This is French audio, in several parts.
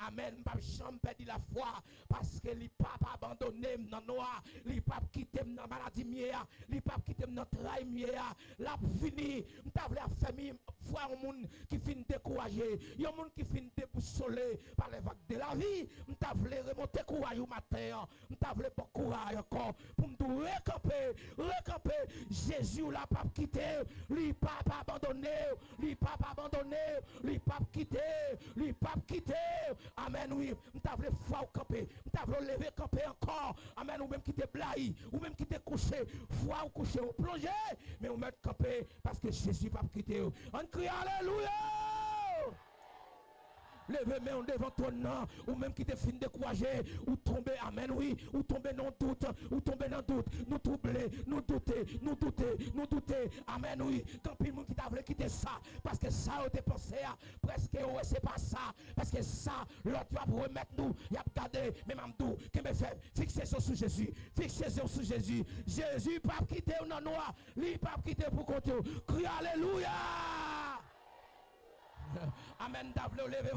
Amen. Pas jamais perdu la foi parce que il pas abandonné dans noir, il pas quitté dans maladie mieux, il pas quitté dans travail mieux. La fini, m'ta vle famille foi un monde qui fin découragé, un monde qui fin déboussolé par les vagues de la vie, m'ta vle remonter courage au matin, m'ta vle bon courage encore pour me recamper. Jésus l'a pas quitté, lui pas abandonné, lui pas abandonné, lui pas quitté, lui pas quitté. Amen, oui. M'ta vle foi au camper, m'ta vle lever camper encore. Amen, ou même qui te blaye, ou même qui te couché, foi ou couché, ou plongé, mais on met camper parce que Jésus pas quitté. On crie alléluia. Levez-moi devant ton nom, ou même qui te fin découragé, ou tomber, amen, oui, ou tomber dans doute, nous troubler, nous douter, amen, oui, quand puis le monde qui t'a voulu quitter ça, parce que ça, on te pensé, presque, ouais, c'est pas ça, parce que ça, l'autre va remettre nous, il a regardé, mais m'amdou, qui me fait, fixez sur Jésus, Jésus, pas quitter non noir, lui, pas quitter pour compter, crie alléluia. Amen. T'avle lever,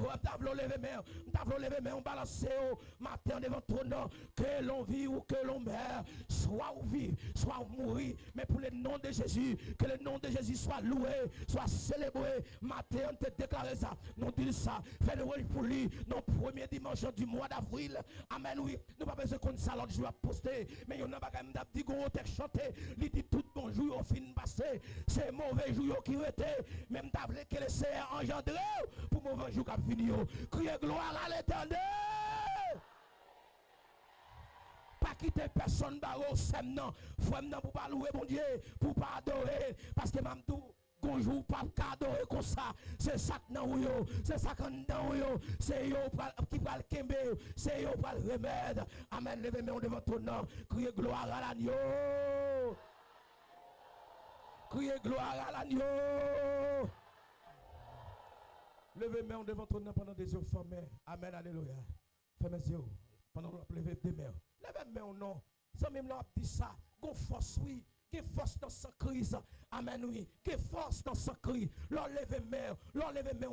on balance au matin devant ton nom. Que l'on vit ou que l'on meurt, soit on vit, soit on mourit. Mais pour le nom de Jésus, que le nom de Jésus soit loué, soit célébré. Matin, on te déclare ça. Nous disons ça. Fais le rôle pour lui. Dans le premier dimanche du mois d'avril. Amen. Oui. Nous pas besoin qu'on ça l'autre jour à poster. Mais il y en a pas quand même dit qu'on te chanter. Il dit tout bonjour au fin passé. C'est mauvais jour qui était. Même t'avle que le Seigneur engendré pour mauvais jour qui fini. Criez gloire à l'Éternel. Pas quitter personne barreau sem non. Frère non pour pas louer mon Dieu, pour pas adorer parce que m'amdou bonjour pas adorer comme ça. C'est ça que non yo, c'est ça que non yo, c'est yo qui va le kembe, c'est yo pour le remède. Amen. Levez-moi devant ton nom. Criez gloire à l'agneau. Criez gloire à l'agneau. Levez-moi devant ton nom pendant des yeux fermés. Amen, alléluia. Fermez les yeux pendant que vous levez des mains. Levez-moi au nom. Ça même là, dit ça. Gon force, oui. Qui force dans sa crise. Amen, oui. Qui force dans sa crise. L'enlevez-moi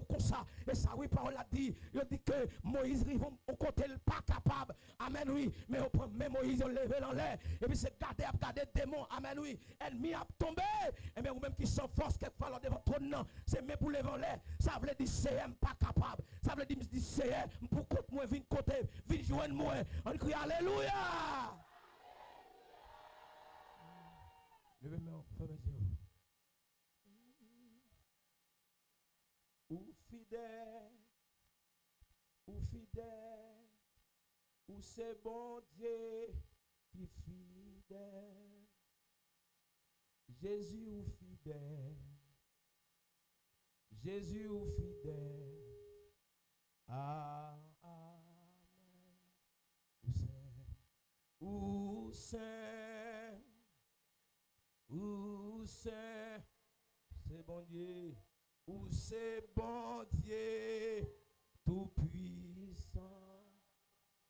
comme ça. Et ça, oui, parole a dit. Il dit que Moïse, on côté pas capable. Amen, oui. Mais on prend même Moïse, on lève dans l'air. Et puis c'est garder démon. Amen, oui. Ennemi a tombé. Et bien, ou même qui s'en force, quelquefois, devant ton nom. C'est même pour lever en l'air. Ça veut dire c'est pas capable. Ça veut dire c'est pour côté moi, vine côté, vine joindre moi. On crie alléluia. Levez-moi, fermez les yeux. Ou fidèle, ou c'est bon Dieu qui fidèle. Jésus ou fidèle, Jésus ou fidèle. Amen. Où c'est bon Dieu, où c'est bon Dieu, tout puissant.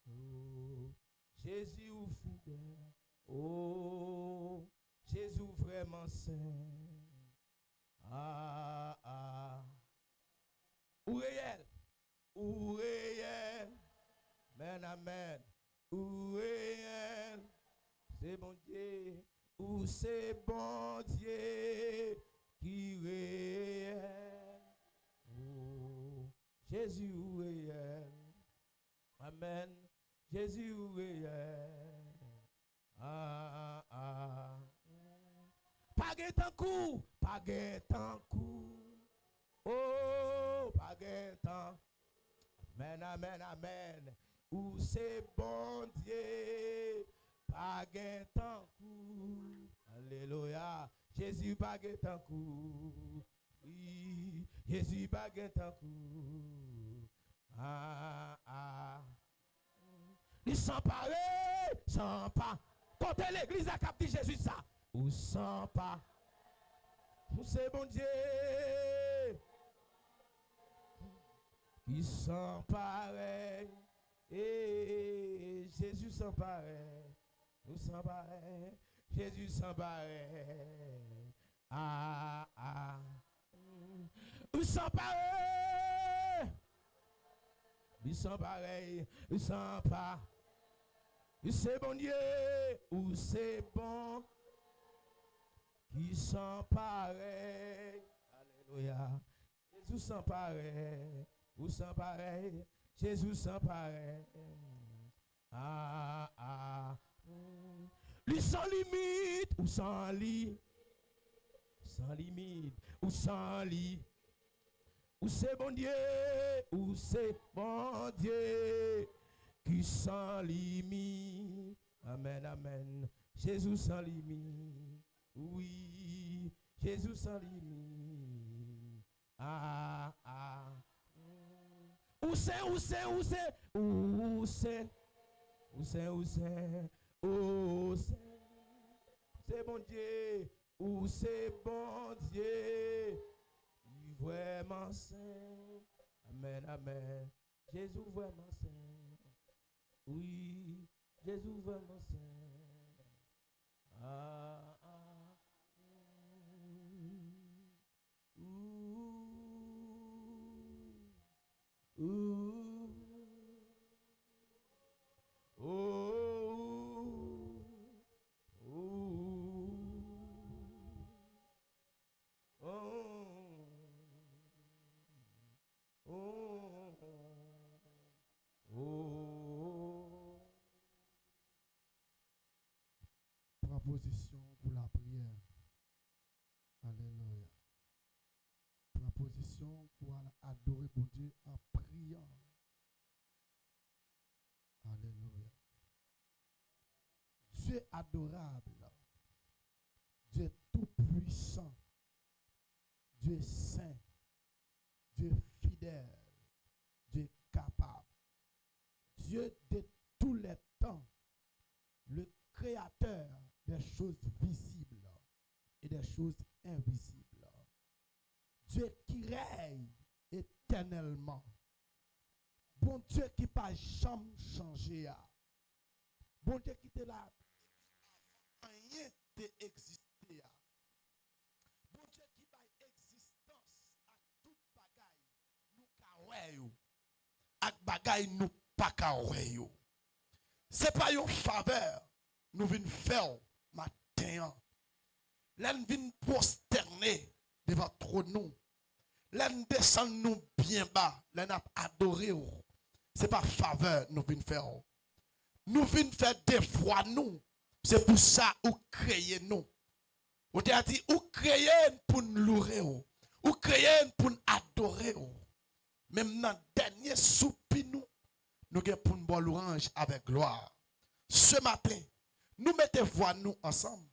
Oh, Jésus ou fidèle, oh, Jésus vraiment saint. Ou réel, amen, amen, ou réel, c'est bon Dieu. Où c'est bon Dieu qui réel. Oh, Jésus réel. Amen. Jésus réel. Pas guettant coup. Oh, pas guettant. Amen, amen, amen. Où c'est bon Dieu. Pas tant coup. Alléluia. Jésus pas tant coup. Oui, Jésus pas tant coup. Il s'empare, sans pas. Côté l'église a capté Jésus ça. Ou sans pas. C'est bon Dieu. Qui s'empare. Et Jésus s'empare. Nous s'embarre, Jésus s'embarre. Nous s'embarre. Ils sont pareils, ils sont pas. C'est bon Dieu, ou c'est bon. Qui sont pareils. Alléluia. Jésus sont pareils. Ou sont pareils. Jésus sont pareils. Ah, ah. Lui sans limite, ou sans limite. Sans limite, ou sans limite. Ou c'est bon Dieu, ou c'est bon Dieu, qui sans limite. Amen, amen. Jésus sans limite. Oui, Jésus sans limite. Ah, ah. Où c'est, où c'est, où c'est, où c'est, où c'est, où c'est, où c'est bon Dieu, où c'est bon Dieu. Vraiment saint. Amen, amen. Jésus vraiment saint. Oui, Jésus vraiment saint. Ah, ah. Ooh. Oh. Proposition pour la prière. Alléluia. Proposition pour adorer bon Dieu en priant. Alléluia. Dieu adorable. Dieu tout-puissant. Dieu saint. Dieu fidèle. Dieu capable. Dieu de tous les temps. Le créateur des choses visibles et des choses invisibles. Dieu qui règne éternellement. Bon Dieu qui pas jamais changé. Bon Dieu qui était là. Rien d'exister. Bon Dieu qui a existence à toute bagaille. Nous kaweyo. À bagaille nous pas kaweyo. C'est pas une faveur. Nous venons faire matin. Nous venons prosterner devant nous. Nous descend nous bien bas. Nous adorer. Ce n'est pas faveur nous venons faire. Nous venons faire des fois nous. C'est pour ça que nous créons nous. Vous avez dit, nous créons pour nous louer. Nous créons pour nous adorer. Même dans le dernier soupir nous avons pour nous boire l'orange avec gloire. Ce matin, nous mettons voix nous ensemble.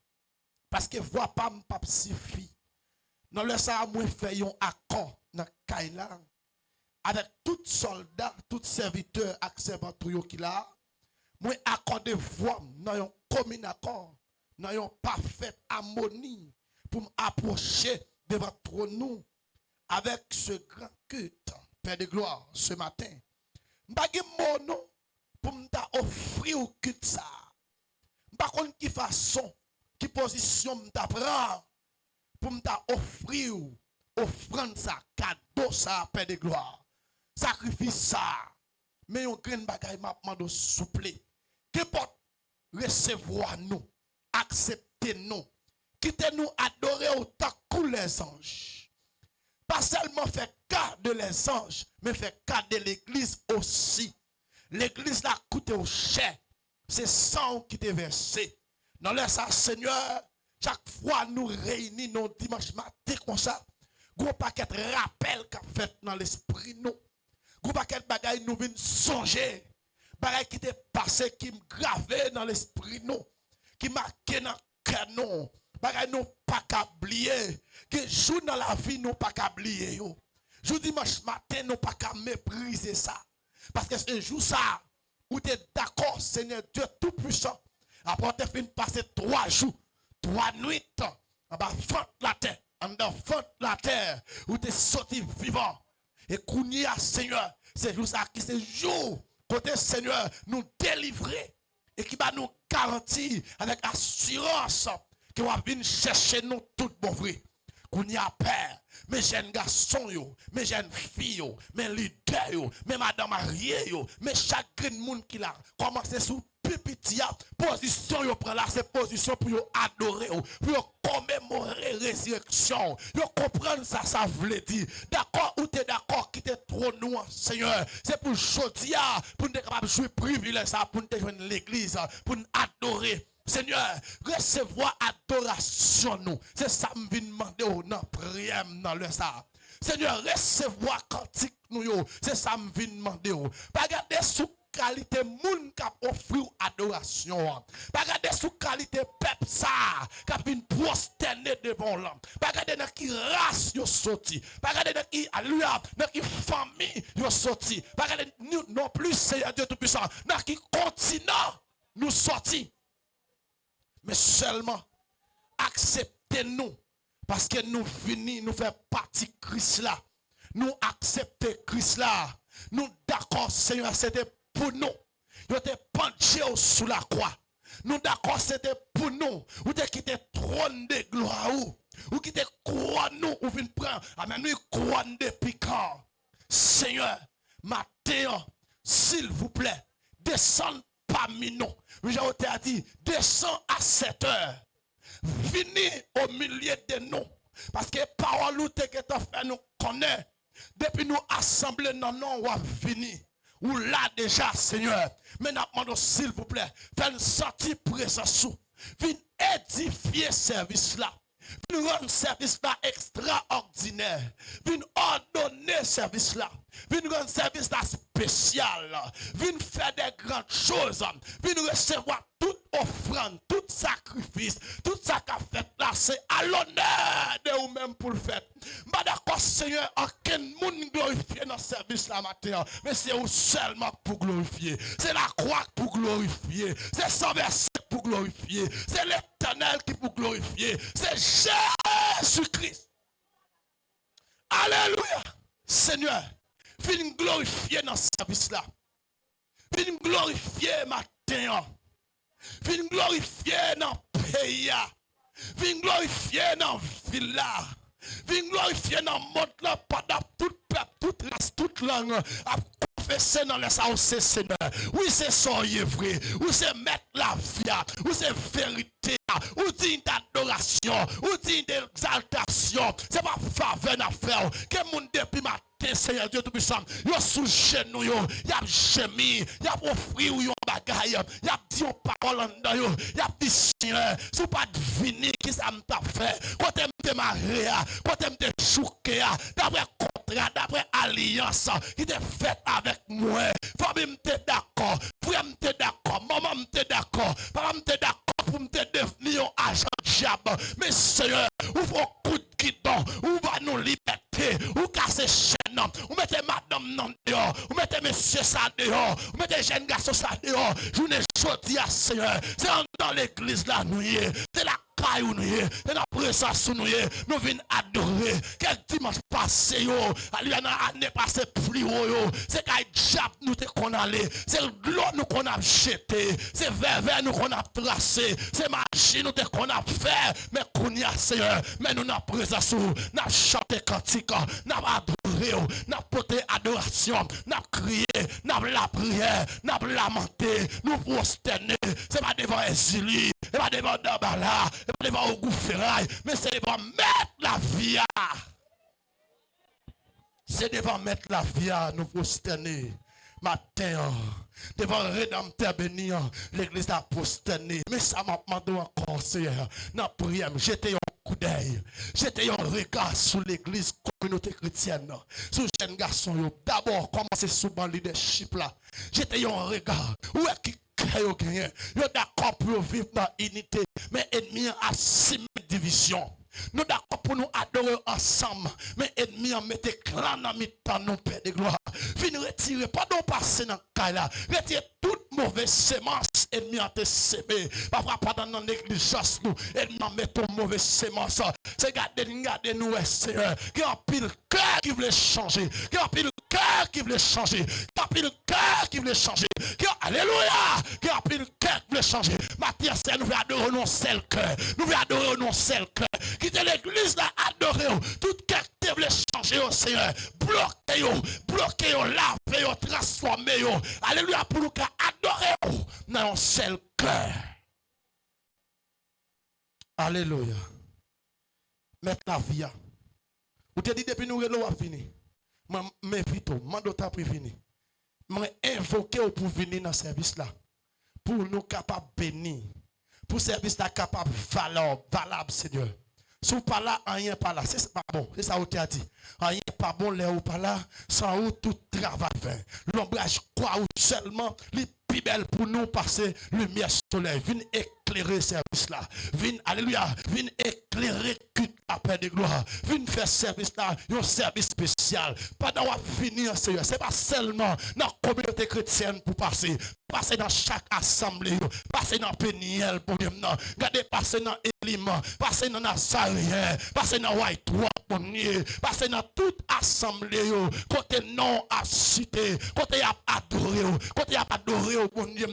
Parce que voix pas suffit. Nous laissons à moi faire un accord dans Kaila avec tout soldat, tout serviteur, accepteur qui là. Moi accorder voix dans un commun accord, dans une parfaite harmonie pour m'approcher devant nous avec ce grand culte, Père de gloire, ce matin. Je mon nom pour m'offrir au culte ça. Par contre, qui façon, qui position m'apprend pour m'offrir offrande ça, cadeau ça, Père de gloire. Sacrifice ça. Mais un grand bagage m'a demandé souple. Qu'importe recevoir nous, accepter nous, quitter nous adorer autant que les anges. Pas seulement faire cas de les anges, mais faire cas de l'église aussi. L'église l'a coûté au cher. C'est sang qui t'est versé. Dans le Seigneur, chaque fois nous réunissons dimanche matin comme ça, gros paquet rappel qu'a fait dans l'esprit nous. Gros paquet bagaille nous vient songer. Bagaille qui t'est passé, qui me gravé dans l'esprit nous, qui marqué dans le canon. Bagaille nous pas qu'à oublier. Que jour dans la vie nous pas qu'à oublier. Jour dimanche matin nous pas qu'à mépriser ça. Parce que c'est un jour ça, où tu es d'accord, Seigneur Dieu Tout-Puissant. Après, tu as fait passer 3 jours, 3 nuits, en bas de la terre, en bas de la terre, où tu es sorti vivant. Et Kounia, Seigneur, c'est jour ça qui c'est jour, côté Seigneur, nous délivrer. Et qui va nous garantir avec assurance que va venir chercher nous tout bon vrai. Kounia Père, mes jeunes garçons, mes jeunes filles, mes leaders, mes madame mariées, mes chacun monde qui l'a commencé sous pipitia, position yo prend là, c'est position pour yo adorer, pour yo commémorer résurrection. Yo comprendre ça, ça veut dire. D'accord ou t'es d'accord qui t'es trop nous, Seigneur. C'est pour chodia, pour nous capable jouer privilège ça, pour nous joindre l'église, pour nous adorer. Seigneur, recevoir adoration nous. C'est ça que je viens demander dans la prière dans le ça. Seigneur, recevoir cantique nous. C'est ça que je viens demander. Pas regarder sous qualité moun qui offrir adoration. Pas regarder sous qualité peuple ça qui vient prosterner devant l'homme. Pas regarder dans qui race yo sorti. Pas regarder dans qui alluya, dans qui famille yo sorti. Pas regarder non plus Seigneur Dieu tout puissant, dans qui continent nous sorti. Mais seulement acceptez-nous parce que nous venons nous faire partie de Christ là. Nous acceptons Christ là. Nous d'accord Seigneur, c'était pour nous. Vous êtes penché sous la croix. Nous d'accord c'était pour nous. Vous êtes quitté trône de gloire ou quitté couronne nous ou venez prendre amen nous couronne de piquant. Seigneur, matin s'il vous plaît, descendez parmi nous. J'ai dit, descends à 7 heures. Venez au milieu de nous. Parce que parole ou te que tu fait nous connaît. Depuis nous assembler dans nous, on va venir. Ou là déjà, Seigneur. Mais nous demandons, s'il vous plaît, faites sortir présence. Venez édifier service là. Venez rendre service là extraordinaire. Venez ordonner service là. Venez rendre service là spécial. Venez faire des grandes choses. Venez recevoir toute offrande, tout sacrifice, tout ça qu'a fait là, c'est à l'honneur de vous-même pour le faire. Mais d'accord, Seigneur, aucun monde glorifié dans le service là matin, mais c'est vous seulement pour glorifier. C'est la croix pour glorifier. C'est son verset pour glorifier. C'est l'Éternel qui pour glorifier. C'est Jésus-Christ. Alléluia. Seigneur, viens glorifier dans ce service là. Viens glorifier matin. Viens glorifier dans le pays. Viens glorifier dans la ville. Viens glorifier dans le monde là pendant tout peuple, toute race, toute langue. À confesser dans les sens, c'est Seigneur. Oui, c'est ça, il est vrai. Oui, c'est mettre la vie. Oui, c'est vérité. Ou digne d'adoration. Ou digne d'exaltation. C'est pas faveur à faire. Que mon depuis matin, Seigneur Dieu Tout-Puissant, yo sous genou yo, y a gémi, y a offrir yo bagaille, y a dit une parole en dedans yo, y a dit Seigneur, sous pas deviner qui ça m'a fait, quand m'te marié, quand m'te chouqué, d'après contrat, d'après alliance qui te fait avec moi, famille m'te d'accord, frère m'te d'accord, maman m'te d'accord, papa m'te d'accord pour m'te devenir un agent diable, mais Seigneur, ouvre un coup de guidon, ouvre nous liberté, ou casser chaîne, ou mettez madame non dehors, ou mettez monsieur ça dehors, ou mettez jeune garçon ça dehors, journée chaude à Seigneur, c'est dans l'église là nous c'est la caille nous c'est la présence nous nous venons adorer, quel dimanche passé yo, l'année passée plus haut c'est qu'à diable nous te qu'on allait, c'est l'eau nous qu'on a jeté, c'est vers nous qu'on a tracé, c'est magie nous te qu'on a fait, mais qu'on y a Seigneur, mais nous n'a présence nous n'a chanté cantique, n'a adoré, n'a porté adoration, n'a crié, n'a la prière, n'a lamenté, nous prosterner, c'est pas devant Exili, c'est pas devant Dabala, c'est pas devant Ogouferail, mais c'est devant mettre la vie. C'est devant mettre la vie à nous prosterner. Matin, devant le Rédempteur béni, l'église a prosterné. Mais ça m'a demandé encore, Seigneur, dans la prière, j'étais un coup d'œil, j'étais un regard sur l'église communauté chrétienne, sur les jeunes garçons. D'abord, commencer sous le leadership là. J'étais un regard. Où est-ce qui yo d'accord pour vivre dans l'unité, mais ennemi a 6 divisions. Nous d'accord pour nous adorer ensemble, mais ennemi en mette clan dans mi-temps nous Père de gloire. Venez retirer, pas d'en passer dans le cas là. Retirer toute mauvaise sémence, ennemi en te sémé. Parfois, pendant dans négligence, nous, ennemi en met ton mauvaise sémence. C'est garder nous, Seigneur. Qui a pile cœur qui veut changer. Qui a pile cœur qui veut changer. Qui a pile cœur qui veut changer. Alléluia. Qui a pile cœur qui veut changer. Matthieu, nous voulons adorer nos seul cœur. Nous voulons adorer nos seul cœur. Quittez l'église là, adorer tout cœur Côté voulez changer au Seigneur. Bloquez, lavez, transformez. Alléluia, pour nous adorer dans un seul cœur. Alléluia. Mettre la vie. Vous te dit depuis nous nous fini. M'invite, m'invite pour venir. M'invoquer pour venir dans ce service là. Pour nous capables de bénir. Pour service là capable valable, Seigneur. Si vous pas là, rien pas là. C'est pas bon. C'est ça que tu as dit. Rien pas bon, là ou pas là. Sans où tout travail fait. L'ombrage quoi ou seulement les plus belles pour nous passer lumière soleil. Viens éclairer service là. Viens, alléluia. Viens éclairer culte la paix de gloire. Viens faire service là. Un service spécial. Pas d'avoir fini, Seigneur. C'est pas seulement dans la communauté chrétienne pour passer. Passer dans chaque assemblée. Passer dans Péniel pour dire non. Regardez, passer dans Elim. Passer dans Nazarien. Passer dans White Rock. Passer dans toute assemblée. Côté non à cité. Côté à adorer. Côté à adorer. Côté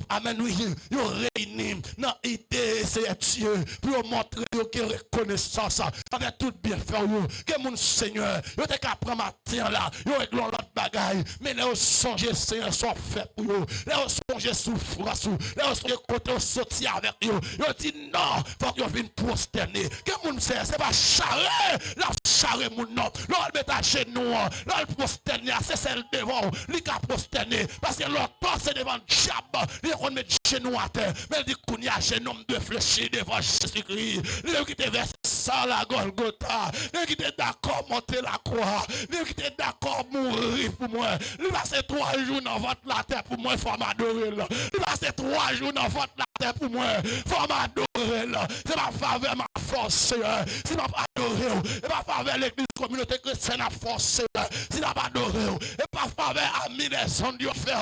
amen, oui. Yo réunis dans l'idée, c'est Dieu. Pour montrer que reconnaissance. Avec tout bien fait. Que mon Seigneur. Yo te qu'à prendre matin là. Yo règle l'autre bagaille. Mais là, songez, Seigneur, soit fait pour vous. Là, songez souffrance. Là, songez côté sortir avec vous. Yo dit non. Faut que vous vienne prosterner. Que mon Seigneur, c'est pas charré. Là, charré mon nom. Là, met à genoux. Là, prosterner. C'est celle devant. Li ka prosterner. Parce que l'autre c'est devant le diable. Il qu'on met genoux à terre. Mais il dit qu'on y a genoux de fléchir devant Jésus-Christ. Il qui te verse ça la Golgotha. Il qui te d'accord monter la croix. Il qui te d'accord mourir pour moi. Il passe 3 jours dans votre la terre pour moi. Il faut m'adorer là. Il passe 3 jours dans votre la terre pour moi. Il faut m'adorer là. C'est ma faveur, ma force, Seigneur. C'est ma adorer. Et ma faveur, l'église communauté chrétienne a forcé. C'est ma adorer. Et ma faveur, amis des hommes Dieu fait.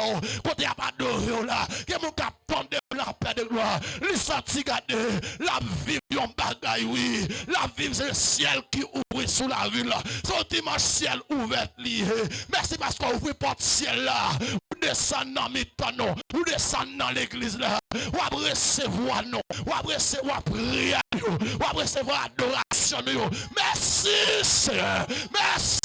Côté à adorer là. Que mon cap tombe la paix de gloire. Les sorties garder. La vie yon bagaille, oui. La vie c'est le ciel qui ouvre sous la ville. Son dimanche ciel ouvert lié. Merci parce qu'on ouvre porte ciel là. Vous descendez dans mes tonneaux. Vous descendez dans l'église là. Vous avez recevoir non. Vous avez recevoir prière. Vous avez recevoir adoration. Merci Seigneur. Merci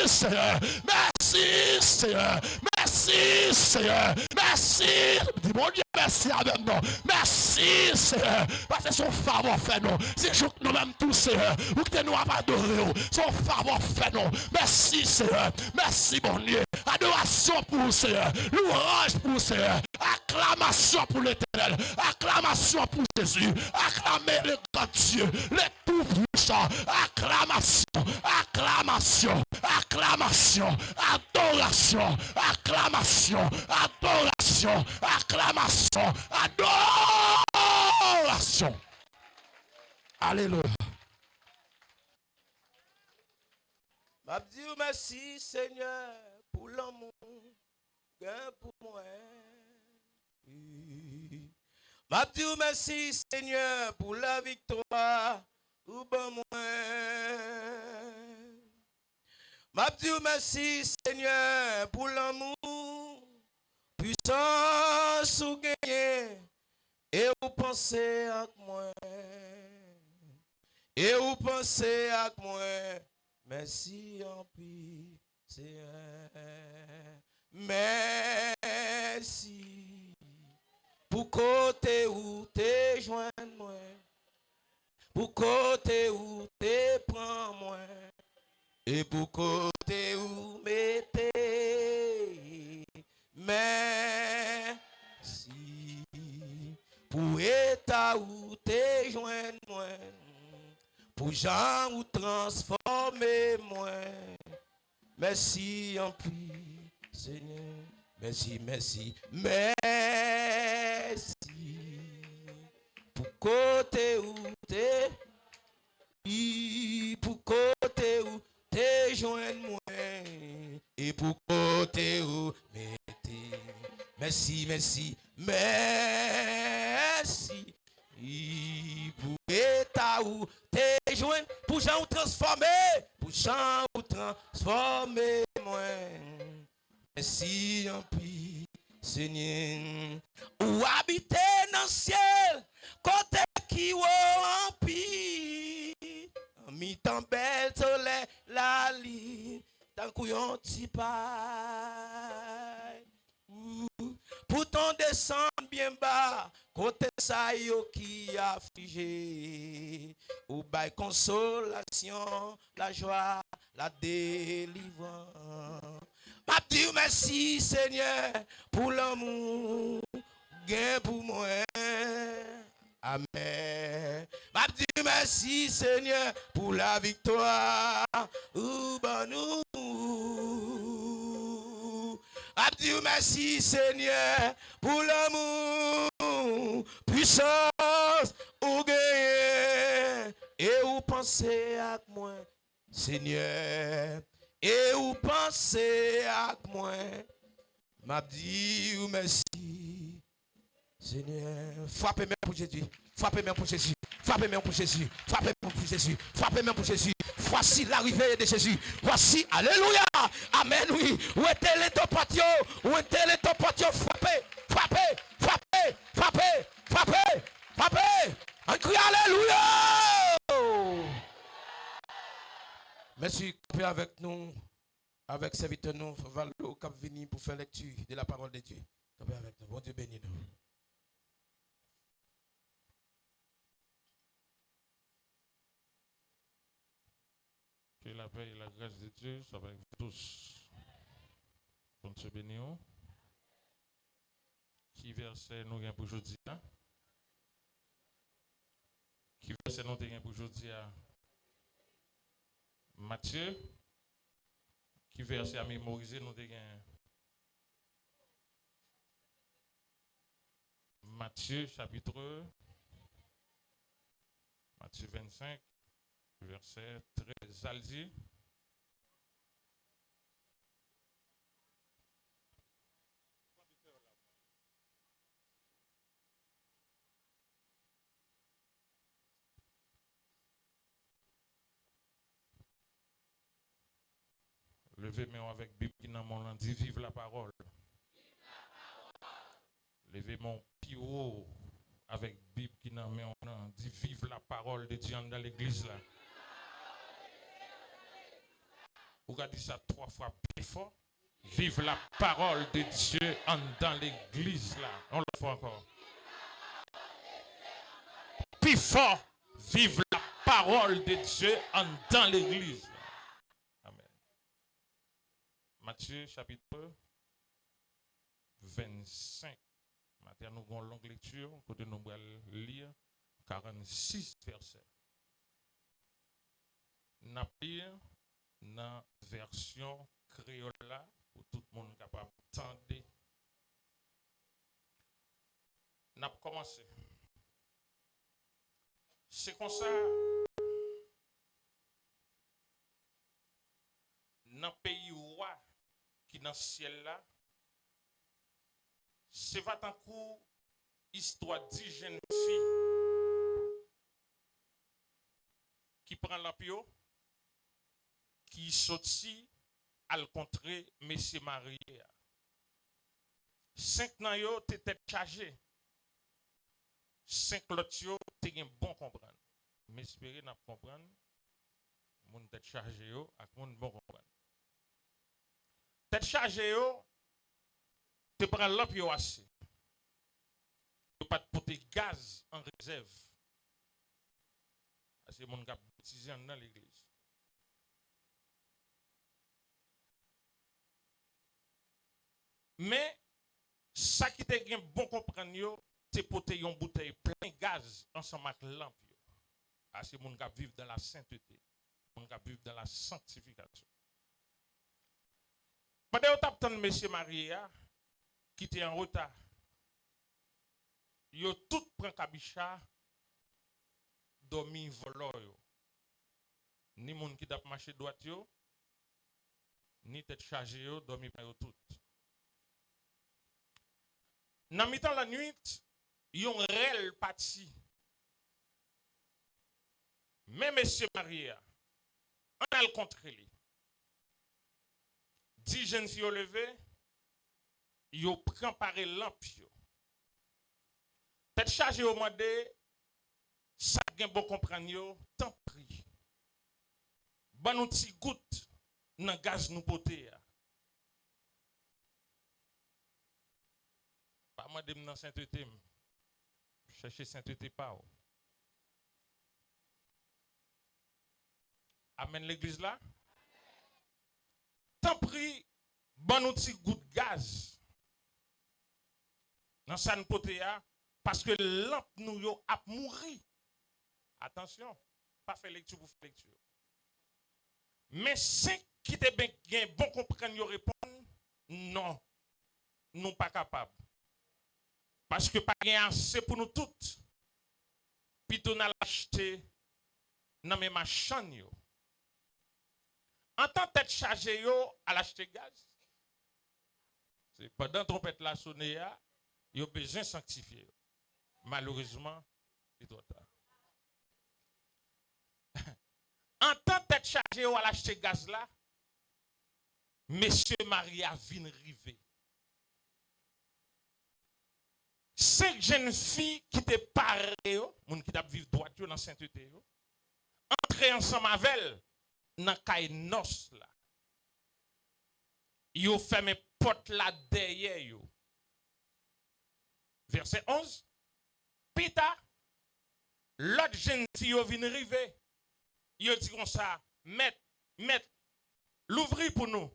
Seigneur. Merci Seigneur. Merci Seigneur. Merci. Dis mon Dieu, merci avec nous. Merci Seigneur. Parce que son faveur fait nous. C'est jour que nous mêmes tous Seigneur. Ou que nous avons adoré. Son faveur fait nous. Merci Seigneur. Merci mon Dieu. Adoration pour vous Seigneur. Louange pour vous Seigneur. Acclamation pour l'Éternel. Acclamation pour Jésus. Acclamez le grand Dieu. Le tout-puissant. Acclamation. Acclamation. Acclamation. Adoration. Acclamation. Adoration. Acclamation. Adoration. Alléluia. M'a dit merci Seigneur pour l'amour gain pour moi. M'a dit merci Seigneur pour la victoire ou bon moi. M'a dit merci Seigneur pour l'amour puissance ou gagner et vous pensez à moi. Et vous pensez à moi. Merci en pis, Seigneur. Merci. Pour côté où t'es joint moi. Pour côté où t'es prends moi. Et pour côté où mettez. Merci. Pour état où t'es joint moi. Pour gens ou transformer moi. Merci en plus, Seigneur. Merci, merci, merci. Pour côté où t'es, pour côté où t'es joint moi. Et pour côté où mettez. Merci, merci, merci. Pour état où t'es joint, pour gens transformer, pour gens transformer moi. Merci en pis, Seigneur. Ou habiter dans le ciel, côté qui ou en pis. mi tan bel soleil la li tan couillon ti paille. Pourtant descend bien bas côté ça yo qui a figé ou bail consolation la joie la délivrance. M'a dit merci Seigneur pour l'amour gain pour moi. Amen. M'a dit merci Seigneur pour la victoire. Ou ben nous. M'a dit merci Seigneur pour l'amour, puissance ou gain. Et ou pensez à moi, Seigneur. Et ou pensez à moi. M'a dit merci. Seigneur, frappez-moi pour Jésus, frappez-moi pour Jésus, frappez-moi pour Jésus, frappez-moi pour Jésus, frappez-moi pour Jésus. Voici l'arrivée de Jésus. Voici, alléluia, amen, oui. Où était les topatio? Où était les topatio? Frappez, frappez, frappez, frappez, frappez, frappez. On crie alléluia. Merci, campez avec nous, avec serviteur nous, Valdo, cap vini pour faire lecture de la parole de Dieu. Campez avec nous, bon Dieu bénis nous. Que la paix et la grâce de Dieu soient avec vous tous. Bon Dieu béni. Qui verset nous gagne pour aujourd'hui? Qui verset nous gagne pour aujourd'hui? Matthieu. Qui verset à mémoriser nous gagne? Matthieu chapitre Matthieu 25. Verset 13, Aldi. Levez-moi avec Bible qui dans mon dit vive la parole. Levez mon pio avec Bible qui dans mon dit vive la parole de Dieu dans l'église là. Vous regardez ça 3 fois plus fort. Vive la parole de Dieu dans l'église là. On le fait encore. Plus fort. Vive la parole de Dieu dans l'église. Amen. Matthieu chapitre 25. Maintenant nous avons une longue lecture. Côté nous allons lire 46 versets. Nous allons dans version créole pour tout le monde capable d'entendre. N'a commencé. C'est comme ça. Dans le pays roi qui est dans le ciel là, c'est va tant coup histoire de jeunes filles qui prend l'ampio, qui sorti à le contrer messieurs mariés. 5 nan yo te tête chargée. 5 l'autre yo te gen bon comprendre. M'espérer n'a comprendre. Moun tête chargé yo ak moun bon comprendre. Tête chargé yo te prend lampe yo assez. Yo pas porter gaz en réserve. C'est moun k'ap baptisé dans l'église. Mais ça qui te gen bon comprendre yo, c'est porter une bouteille plein gaz ensemble avec lampe yo. C'est moun k'ap vivre dans la sainteté. Moun k'ap vivre dans la sanctification. Pendant que tu as monsieur Maria qui était en retard, yo tout prend kabicha dormi volo yo. Ni moun qui t'a marché droite yo, ni tête chargé yo dormi pa yo tout. Dans mi-temps la nuit, yon rel parti. Mais monsieur Maria, on a le contre lui. 10 jeunes filles levées, yo prend paré lampe yo. Tête chargé au mode ça gen bon comprendre yo, tant pris. ban nou ti goutte nan gaz nou pote ya. Pas mandem nan sainteté, chercher sainteté pas. Amen l'église là. Tant pris, ban nou ti goutte gaz dans sa nou pote ya, parce que lampe nou yo ap mouri. Attention, pas faire lecture pour faire lecture. Mais c'est qui te bien bon comprendre yo répondre non, nous pas capable. Parce que pas gain assez pour nous toutes. Puis on a l'acheter dans mes machines yo. En tant que tête chargée yo à l'acheter gaz. C'est pendant trompette la sonné ya, yo besoin sanctifier. Malheureusement, il est trop tard. En tant que tête chargée yo à l'acheter gaz là, Monsieur Maria vient river. 5 jeunes filles qui te paré, moun qui t'a vivre droit dans sainteté, entrer ensemble avec elle dans kay nos là. Yo fermé porte là derrière yo. Verset 11. Pita, l'autre jeune fille vient river. Yo dit comme ça, maître, l'ouvrir pour nous.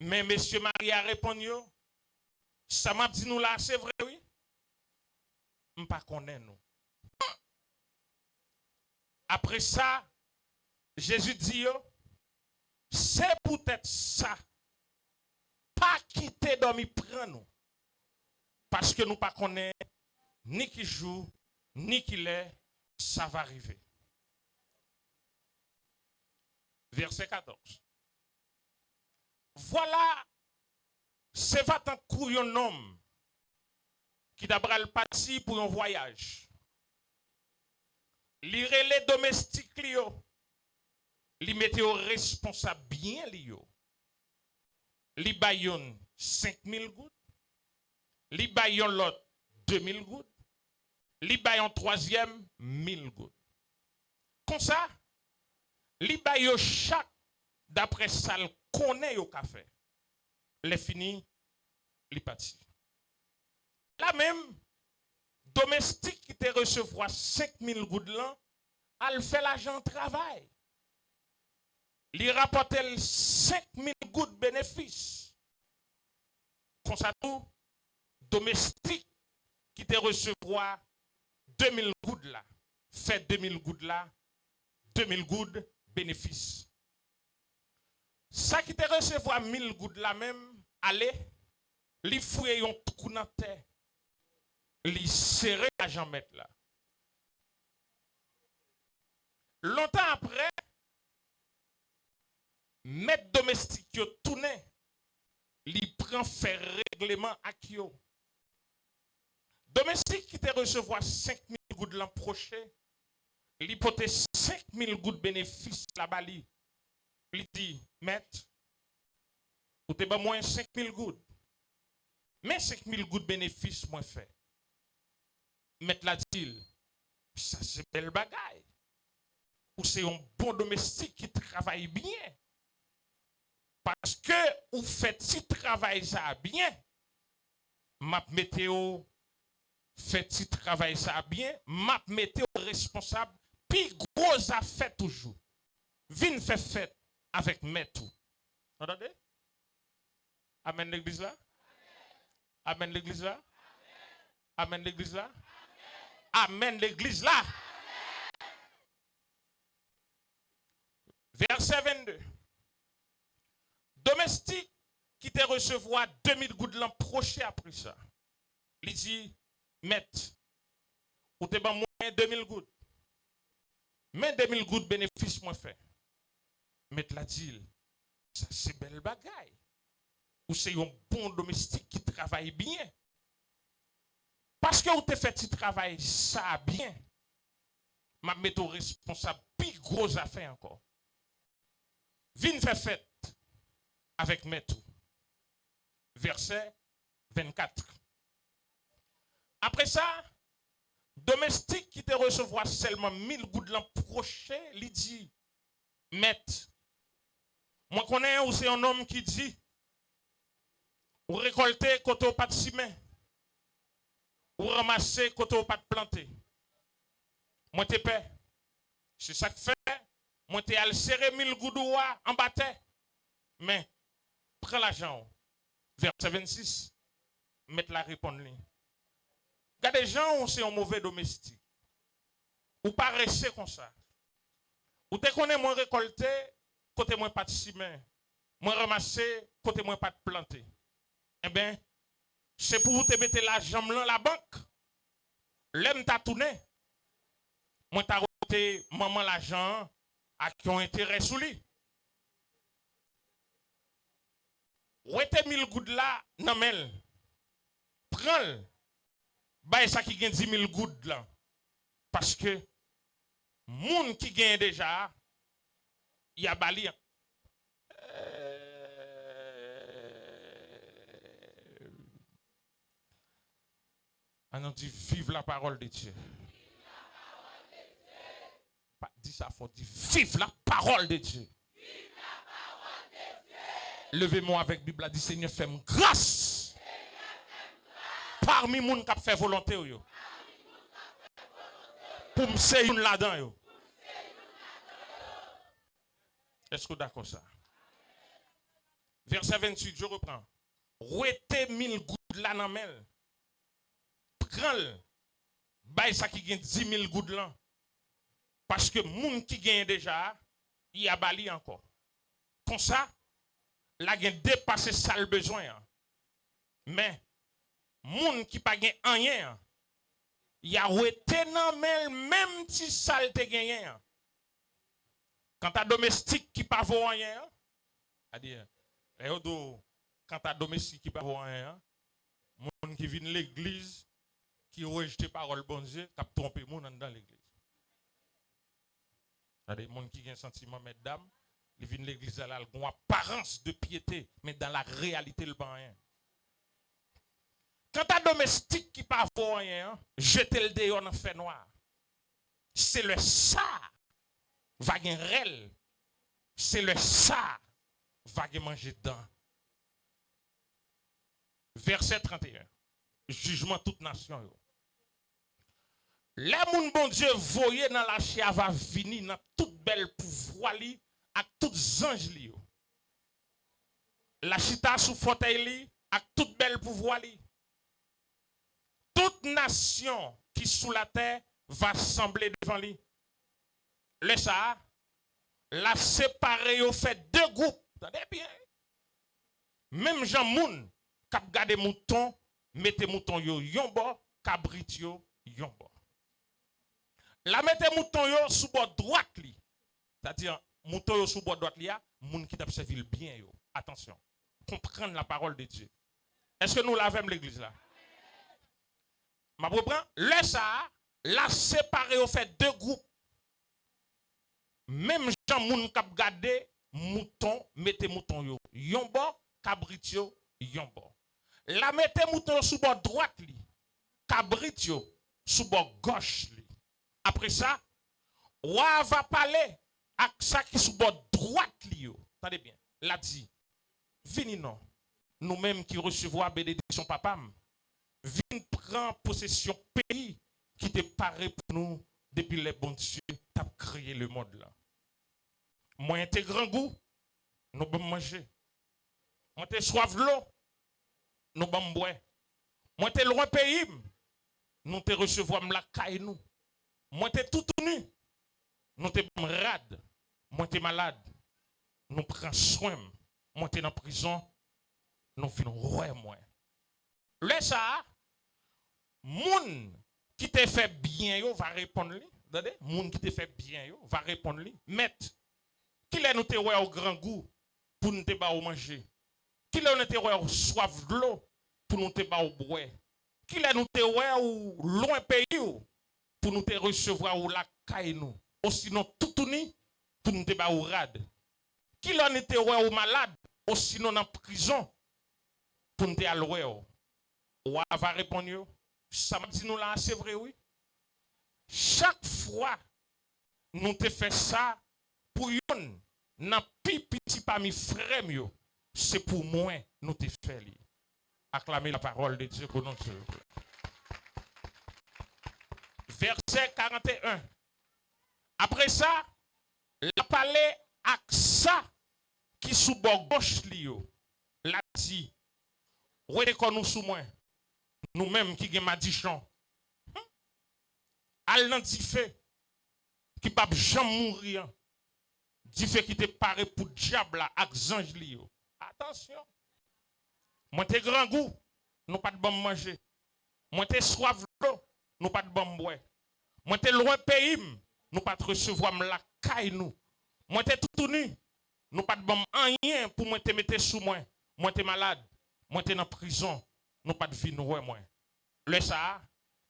Mais monsieur Maria répond yo, ça m'a dit nous là, c'est vrai oui. M'pas connaît nous. Après ça, Jésus dit yo, c'est peut-être ça. Pas quitter dormir prendre nous. Parce que nous pas connaît ni qui joue, ni qui l'est, ça va arriver. Verset 14. Voilà, c'est va tant un homme qui d'abord le parti pour un voyage. Lire les domestiques lio, li mette au responsable bien lio. Li bayon 5000 gouttes, li bayon l'autre 2000 gouttes, li bayon troisième 1000 gouttes. Comme ça, li bayon chaque d'après ça le connaît au café. Les fini, li parti. La même domestique qui te recevoir 5000 gouttes là, elle fait l'argent travail. Li rapporte 5000 gouttes bénéfices. Comme ça tout, domestique qui te recevoir 2000 gouttes là, fait 2000 gouttes là, 2000 gouttes bénéfices. Ça qui te recevoir 1000 gouttes là même, allez, li fouye yon trou nan terre. Li serré à Jean mettre là. Longtemps après, maître domestique yo tourné, li prend faire règlement à kyo. Domestique qui te recevoir 5000 gouttes l'an prochain, li pote 5000 gouttes bénéfice là-bas li. Li dit, maître, ou te ba moins 5000 gouttes. Mais 5000 gouttes bénéfice moins fait. Maître la dit, ça c'est belle bagaille. Ou c'est un bon domestique qui travaille bien. Parce que vous faites si travail ça bien, m'a météo fait si travail ça bien, m'a météo responsable, puis gros affaire toujours. Vin fait fête avec maître. Entendez? Amen l'église là? Amen l'église là? Amen l'église là? Amen l'église là? Verset 22. Domestique qui te recevoir 2000 gouttes l'an prochain après ça. Il dit, maître, ou te ban moins 2000 gouttes. Mais 2000 gouttes bénéfice moins fait. Maître la dit, ça c'est belle bagaille. Ou c'est un bon domestique qui travaille bien. Parce que vous te fait ce travail ça bien. Ma mettre au responsable plus gros affaire encore. Vin fait fête avec maître. Verset 24. Après ça, domestique qui te recevoir seulement 1000 gouttes l'an prochain, il dit, Maître, moi connais ou c'est un homme qui dit, ou récolter quand on pas de ciment, ou ramasser quand on pas de planter. Moi t'es paix. C'est ça que fait. Moi t'es al serrer 1000 goudoua en bataille. Mais, prends l'argent. Verset 26. Mettre la réponse. Il y a des gens où c'est un mauvais domestique. Ou pas rester comme ça. Ou te connais moi récolter, côté moi pas de ciment. Moi ramasser, côté moi pas de planter. Eh bien, c'est pour vous te mettre l'argent dans la banque. L'aime t'a tourné. Moi t'a reté maman l'argent à qui ont intérêt sous lui. Ou était 1000 gouttes là, non mais prends-le. Bah ça qui gagne 10 000 gouttes là. Parce que moun qui gagne déjà, il y a bali. On a dit vive la parole de Dieu. Pas dit ça, faut dire vive la parole de Dieu. Levez-moi avec Bible, dit Seigneur, fais-moi grâce. Parmi moun qui a fait volonté yo. Pour me seyoun là-dedans yo. Est-ce que vous d'accord ça? Verset 28, je reprends. Rete 1000 gouttes là dans mel. Prends-le. Bay ça qui gagne 10 000 gouttes là. Parce que moun qui gagne déjà, il y a bali encore. Comme ça, la gagne dépassé ça le besoin. Mais moun qui pas gagne rien, il y a rete nan mel même si ça te gagne. Quand ta domestique qui pas vaut rien, c'est-à-dire quand ta domestique qui pas vaut rien, moun qui vient l'église qui rejette parole bon Dieu, qui a trompé moun dans l'église. C'est-à-dire moun qui a un sentiment mesdames, il vient l'église là, il a une apparence de piété, mais dans la réalité il pas rien. Quand ta domestique qui pas vaut rien, jetez le dehors dans fait noir. C'est le ça va gagner. C'est le ça va manger dedans. Verset 31. Jugement toute nation. Les moun bon Dieu voyez dans la chair va venir dans toute belle pouvoir li avec tous anges li. La chita sous fauteuil li avec toute belle pouvoir li. Toute nation qui sous la terre va sembler devant lui. Le ça, la séparer au fait deux groupes. Attendez bien. Même Jean Moun, k'ap gade mouton, mettez mouton yo yon bord, cabrit yo yon bord. La mettez mouton yo sous bord droite li. C'est-à-dire mouton yo sous bord droite li a, moun qui t'a servi bien yo. Attention. Comprendre la parole de Dieu. Est-ce que nous l'avons l'église là? Ma reprend, le ça, la séparer au fait deux groupes. Même Jean moun k'ap gade mouton, mettez mouton yo yon bord, cabrit yo yon bord. La mettez mouton sous bord droite li, cabrit yo sous bord gauche li. Après ça, wa va parler avec ça qui sous bord droite li yo. Attendez bien. L'a dit, vini non. Nous-mêmes qui recevons la bénédiction papa, vini prend possession pays qui te paraît pour nous depuis les bons dieux t'as créé le monde là. Moi t'es grand goût, nous bon manger. Moi t'es soif de l'eau, nous bon boire. Moi t'es loin pays, nous te recevons la caille nous. Moi t'es tout nu, nous te rade. Moi t'es malade, nous prend soin. Moi t'es en prison, nous venons roi moi. Le ça, moun qui te fait bien yo va répondre lui. Attendez, moun qui te fait bien yo va répondre lui. Maître, qui est nous te roi au grand goût pour nous te ba au manger? Qui est nous te roi au soif de l'eau pour nous te ba au boire? Qui est nous te roi au loin pays pour nous te recevoir ou la caille nous? Ou sinon tout uni pour nous te ba au rade. Qui est nous te roi au malade ou sinon en prison pour nous te allouer? Ou va répondre, ça m'a dit nous là, c'est vrai oui. Chaque fois nous te fait ça pour yon, nan pi petit parmi frères, c'est pour moi, nous te fait. Acclamez la parole de Dieu pour nous. Verset 41. Après ça, la parlé à ça qui sous bord gauche lio. La dit, reconnaissez nous sous moi. Nous-mêmes qui gen madichon. Al nan di fait qui pas jamais mourir. Di fait qui te paré pour diable ak zange lio. Attention. Moi te grand goût, nous pas de bon manger. Moi te soif d'eau, nous pas de bon boire. Moi te loin pays, nous pas de recevoir la caille nous. Moi te tout nu, nous pas de bon rien pour moi te mettre sous moi. Moi te malade, moi te dans prison, nous pas de vie nous moi. Le ça,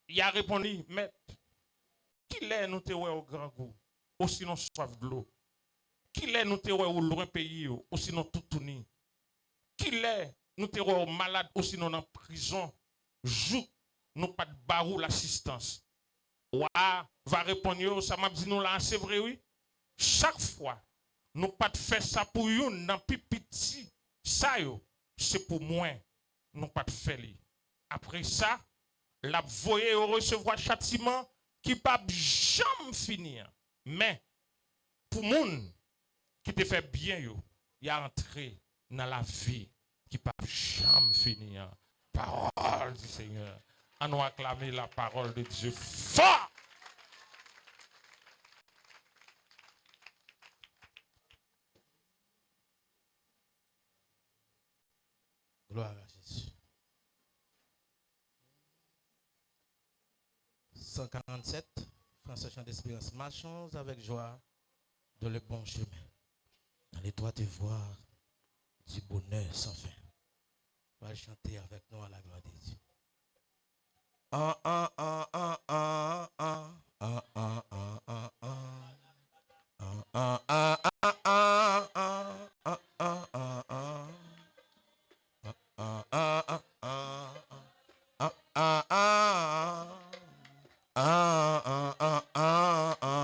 il a répondu, mais qui l'est nous te ouais au grand goût, aussi non soif de l'eau. Qui l'est nous te ouais au loin pays, aussi non tout nu. Qui l'est nous te malades aussi non en prison, joue nous pas de barou l'assistance. Wa va répondre ça m'a dit nous là c'est vrai oui. Chaque fois nous pas de faire ça pour yon dans petit ça yo c'est pour moi nous pas de faire li. Après ça la voyer recevoir châtiment qui pas jamais finir. Mais pour moun qui te fait bien yo, y a entré dans la vie qui ne peut jamais finir. Parole du Seigneur. À nous acclamer la parole de Dieu fort. Gloire à Jésus. 147, Français Chant d'Espérance. Marchons avec joie dans le bon chemin. Dans les droits de voir du bonheur sans fin. On va chanter avec nous à la gloire de Dieu. Ah, ah, ah, ah, ah, ah, ah, ah, ah, ah, ah. Ah, ah, ah, ah, ah, ah, ah, ah, ah. Ah, ah, ah, ah, ah,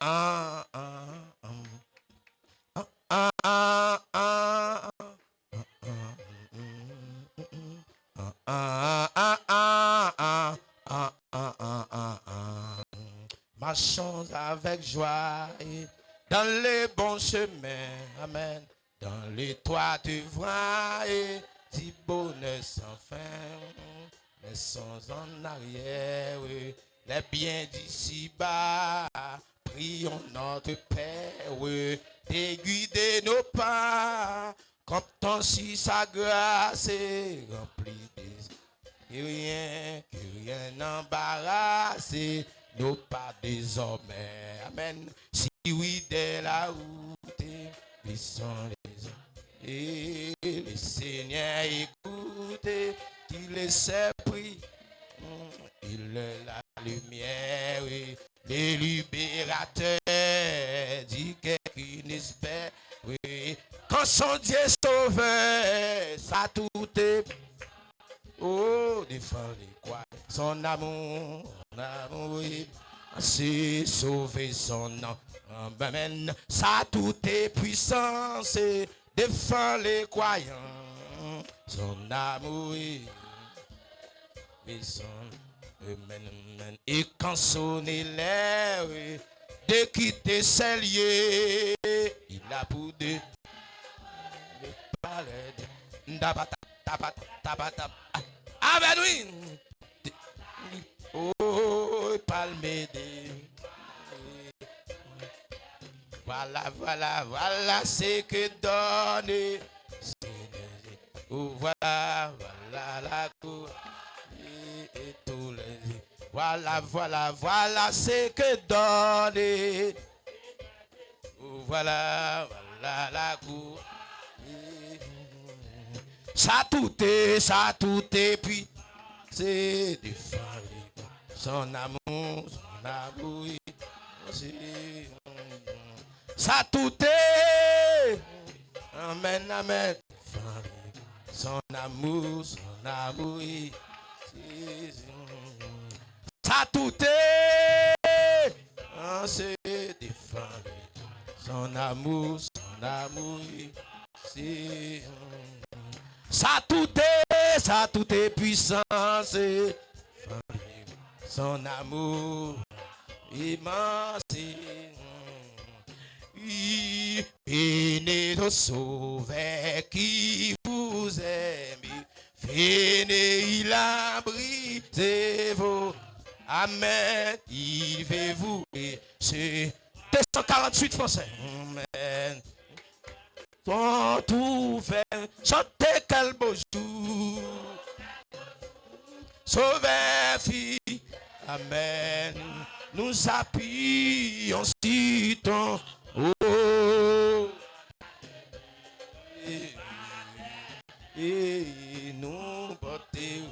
ah, ah, ah. Ah, ah, ah, ah, ah, ah, ah. Marchons avec joie dans les bons chemins, amen. Dans les toits de voie et du bonheur sans fin, laissons en arrière les biens d'ici-bas. Prions notre Père de guider nos pas, comme ton si sa grâce est remplie que rien n'embarrasse nos pas désormais. Amen. Si oui, dès la route, ils sont les hommes. Et le Seigneur écoute, il est pris, il est la lumière, le libérateur dit qu'une espère, oui. Quand son Dieu sauve, ça tout est. Oh, défend les quoi, son amour, oui. C'est sauver son nom, amen. Ça tout est puissance, défend les croyants, son amour, oui. Amen. Et quand sonne l'air de quitter ses lieux, il a pour de parler Amen, oui. Oh, palmédé. Voilà ce que donne. Oh, voilà la cour. Et tous les. Voilà ce que donne. Oh, voilà la cour. Ça tout est, puis c'est des femmes. Son amour, oui. Ça tout est. Amen, amen. Son amour, oui. Ça tout est. C'est des femmes. son amour, c'est ça tout est puissance, son amour immense. Béni le Sauveur qui vous aime, fini il a brisé vos. Amen, il veut vous et c'est 248 français. Amen. Ton tout fait, chantez quel beau jour. Sauveur fille, amen. Nous appuyons sur ton et nous portons.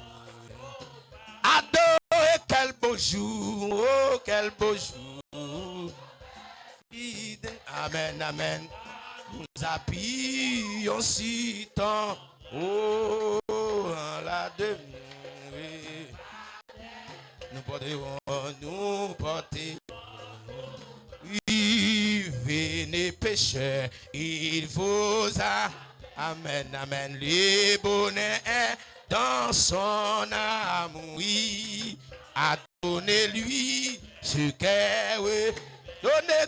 Adorez quel beau jour, oh quel beau jour. Amen, amen. Nous appuyons sur ton la demi. Nous portons. Venez pécheurs, il vous a. Amen, amen. Le bonheur dans son amour, oui. Donnez-lui ce qu'est, oui. Donnez,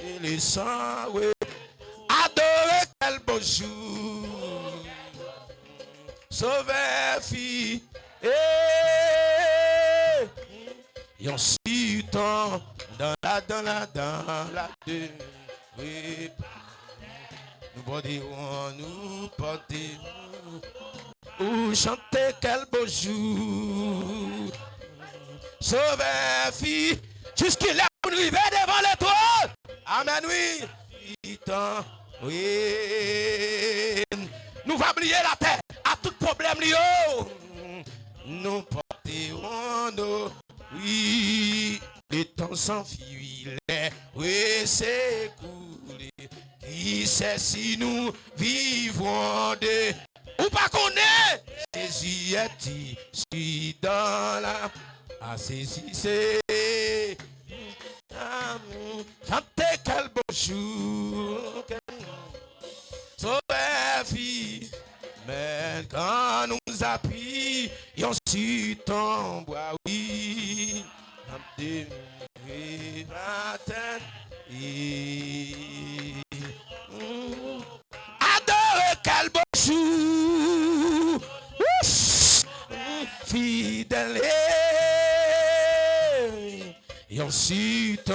et le sang, oui. Adorez quel beau jour. Sauveur, fille, et on suit dans la deux, oui. Nous portons, ou chanter quel beau jour. Sauveur, fille, jusqu'il est arrivé devant le trône. Amen, oui. Oui. Nous va oublier la terre à tout problème lié. Nous portons, oui, le temps s'enfuit, oui, c'est coulé. Qui sait si nous vivons de ou pas qu'on est Jésus est ici dans la c'est chantez quel beau jour sauveur fille mais quand nous appuyons sur ton bois oui la tête adore quel beau jour fidèle et ensuite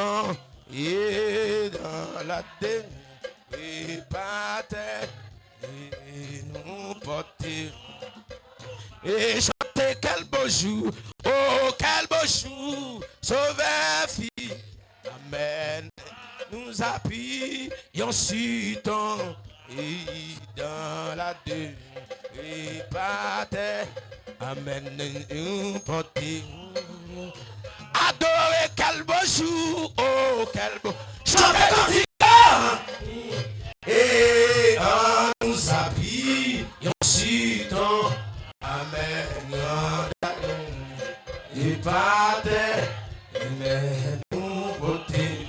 et dans la tête et pas tête et nous porter et chanter quel beau jour oh quel beau jour sauveur fille amen nous appuyons sur ton et dans la deux et pas terre amen nous porter adorer quel beau jour oh quel beau chanter cantique et en nous appuyons sur ton amen et pas terre amen nous porter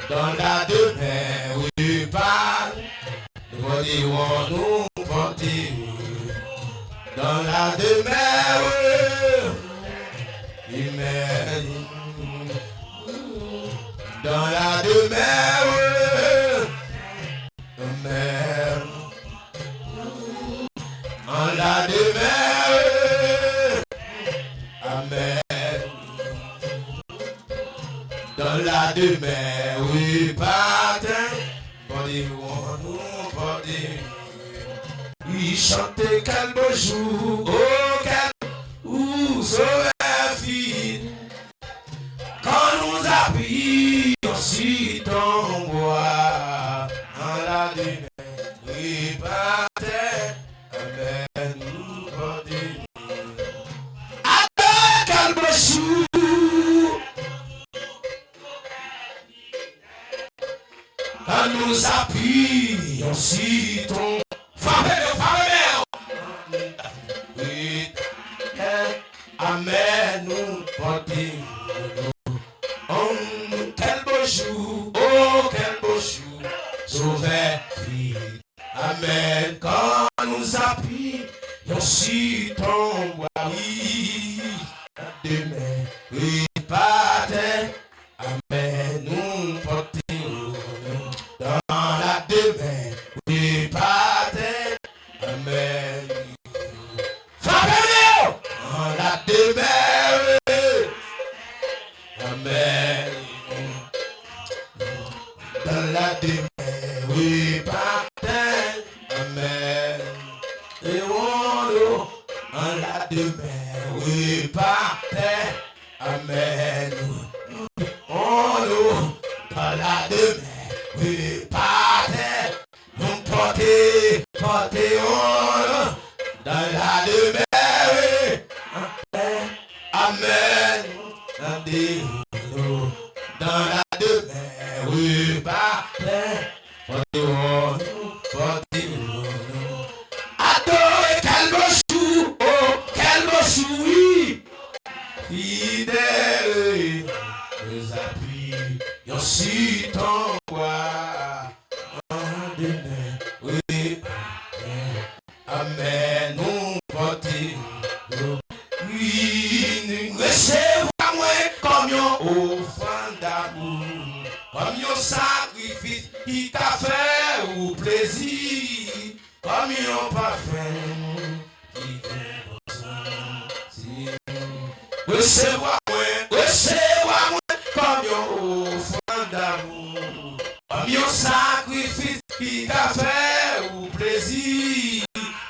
dans la demeure, oui, pas, nous dirons nous porter. Dans la demeure, amen. Dans la demeure, amen. Dans la demeure, amen. Dans la demeure, oui, patin, body nous body. Il chantait quel beau jour, oh quel ou sauveur fille. Quand nous appuyons sur ton bois, dans la demeure, oui, patin, amen, nous body. Attends quel beau jour. Quand nous appuyons sur ton bois, oui, demain, oui, pas amen, nous portons dans la demain, oui, pas amen. Fabio, dans la demain, amen. Dans la demain, oui, pas amen. Et on dans la demain, oui, pas amen. On dans la demain, oui, pas nous porter, on dans la demain, oui, amen. Dans la demain, oui, pas adorez, quel beau chou, oh, quel beau chou, oui, fidèle, les appuis, y'en si ton roi, oui, amen, nous portons, oui, nous recevons moi comme une offrande d'amour, comme un sacrifice qui t'a fait au plaisir, comme un parfum qui recevez-moi comme une offrande d'amour, comme un sacrifice qui t'a fait au plaisir,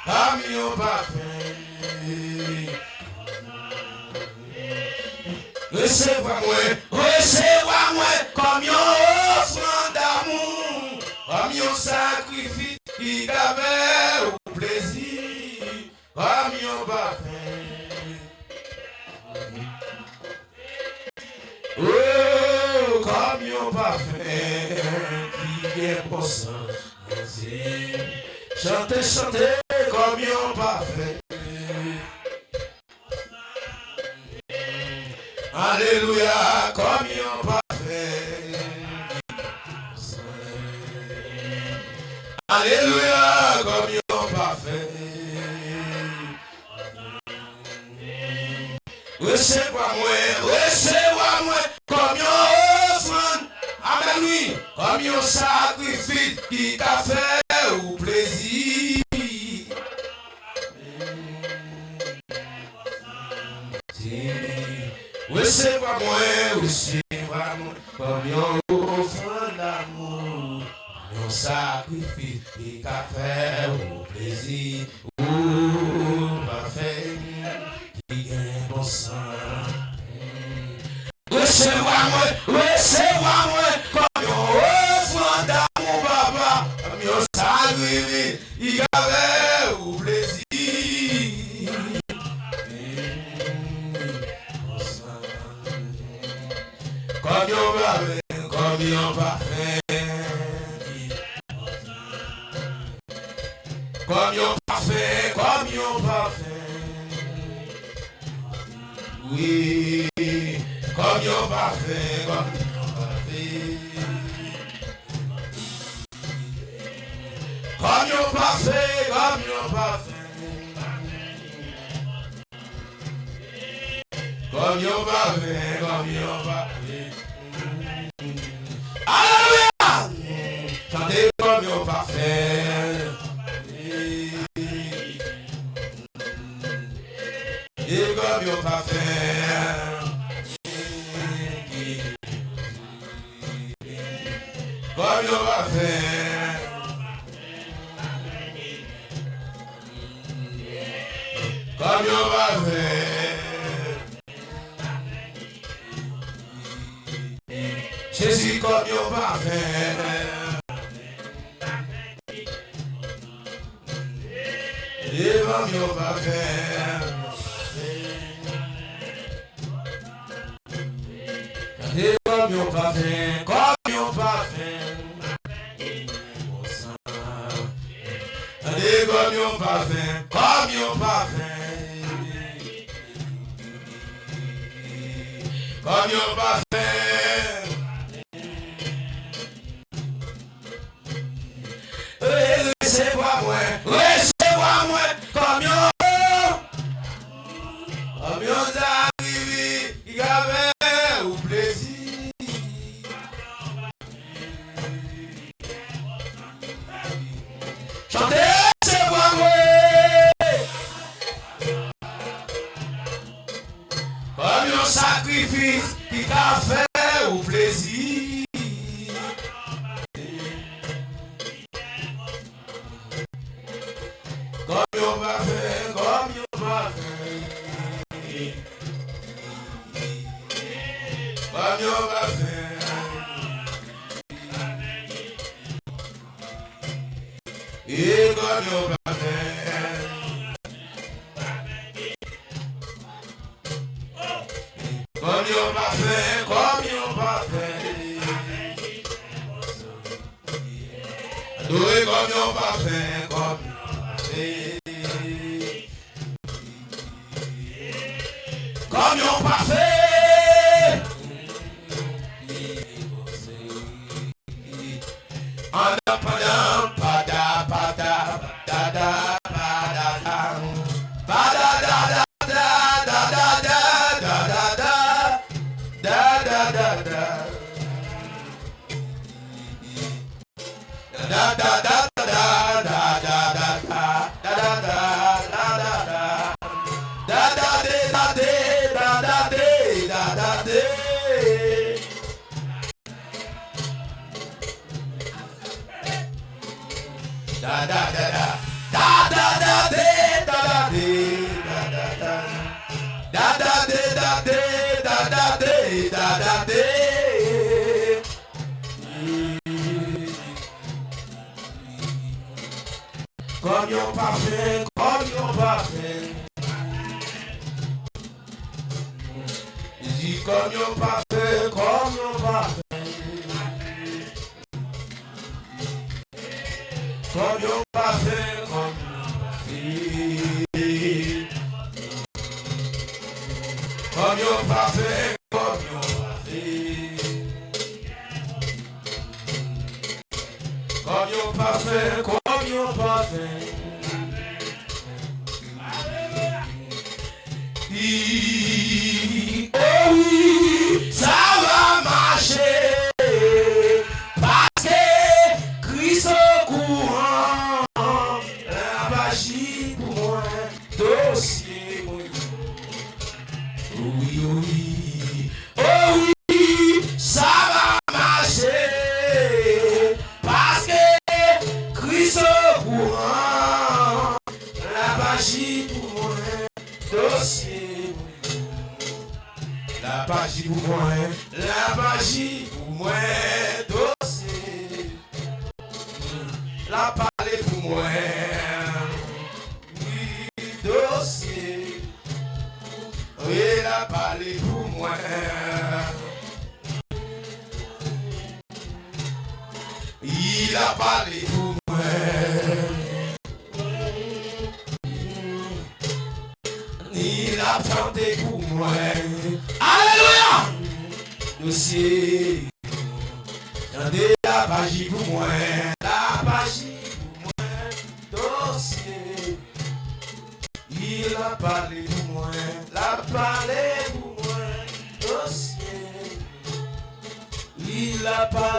comme un parfum. Recevez-moi comme une offrande d'amour, comme un sacrifice qui t'avait au plaisir, comme un parfum. Oh, comme un parfum qui est bon sens. Chantez, chantez comme un parfum. Alléluia, comme un parfait. Alléluia, comme un parfait. Recevez-moi comme un offrande. Amen, oui, comme un sacrifice qui t'a fait au plaisir. Recevez-moi comme un offrande d'amour, un sacrifice qui t'a fait au plaisir, au parfait, qui est bon sang. Recevez-moi comme un offrande d'amour, papa, un sacrifice qui t'a fait au plaisir. Comme un parfait, comme un parfait, comme un parfait, oui, comme un parfait, comme un parfait, comme un parfait, comme un parfait, comme un parfait, comme un parfait. Alléluia! Chantez comme un parfait. Et comme un parfait. Comme un parfait. Comme un parfait. Jésus comme un parfait. Et comme un parfait. Et comme un parfait. Comme un parfait. Et comme un parfait. Comme un parfait. Comme un parfait. Recevez-moi comme un Ambiance arrivée, il y avait au plaisir. Chantez, c'est moi, comme un sacrifice qui t'a fait au plaisir. Comme on va faire, comme on va faire. Comme on va faire. Et comme on va faire. Comme on va faire, comme on va faire. Adorer comme on va faire, comme on va faire. Comme on va faire. En apprenant, pada, pada, pada, pada, pada, pada, comme on parfait, comme on parfait. Dis comme on parfait, comme on parfait. Comme on parfait, comme on parfait. Comme on parfait, comme on parfait. Comme on parfait, comme on parfait. Oh oui, ça va marcher. Parce que Christ au courant. La magie pour moi, dossier. Oui, oui. Oh oui, ça va marcher. Parce que Christ au courant. La magie pour moi, dossier. La magie pour moi, la magie pour moi, dossier. La parler pour moi, oui, dossier. Oui, la parler pour moi. Il a parlé pour moi. Il a chanté pour moi. Alléluia! Dossier. Tendez la magie pour moi. La magie pour moi. Dossier. Il a parlé pour moi. La parlé pour moi. Dossier. Il a parlé.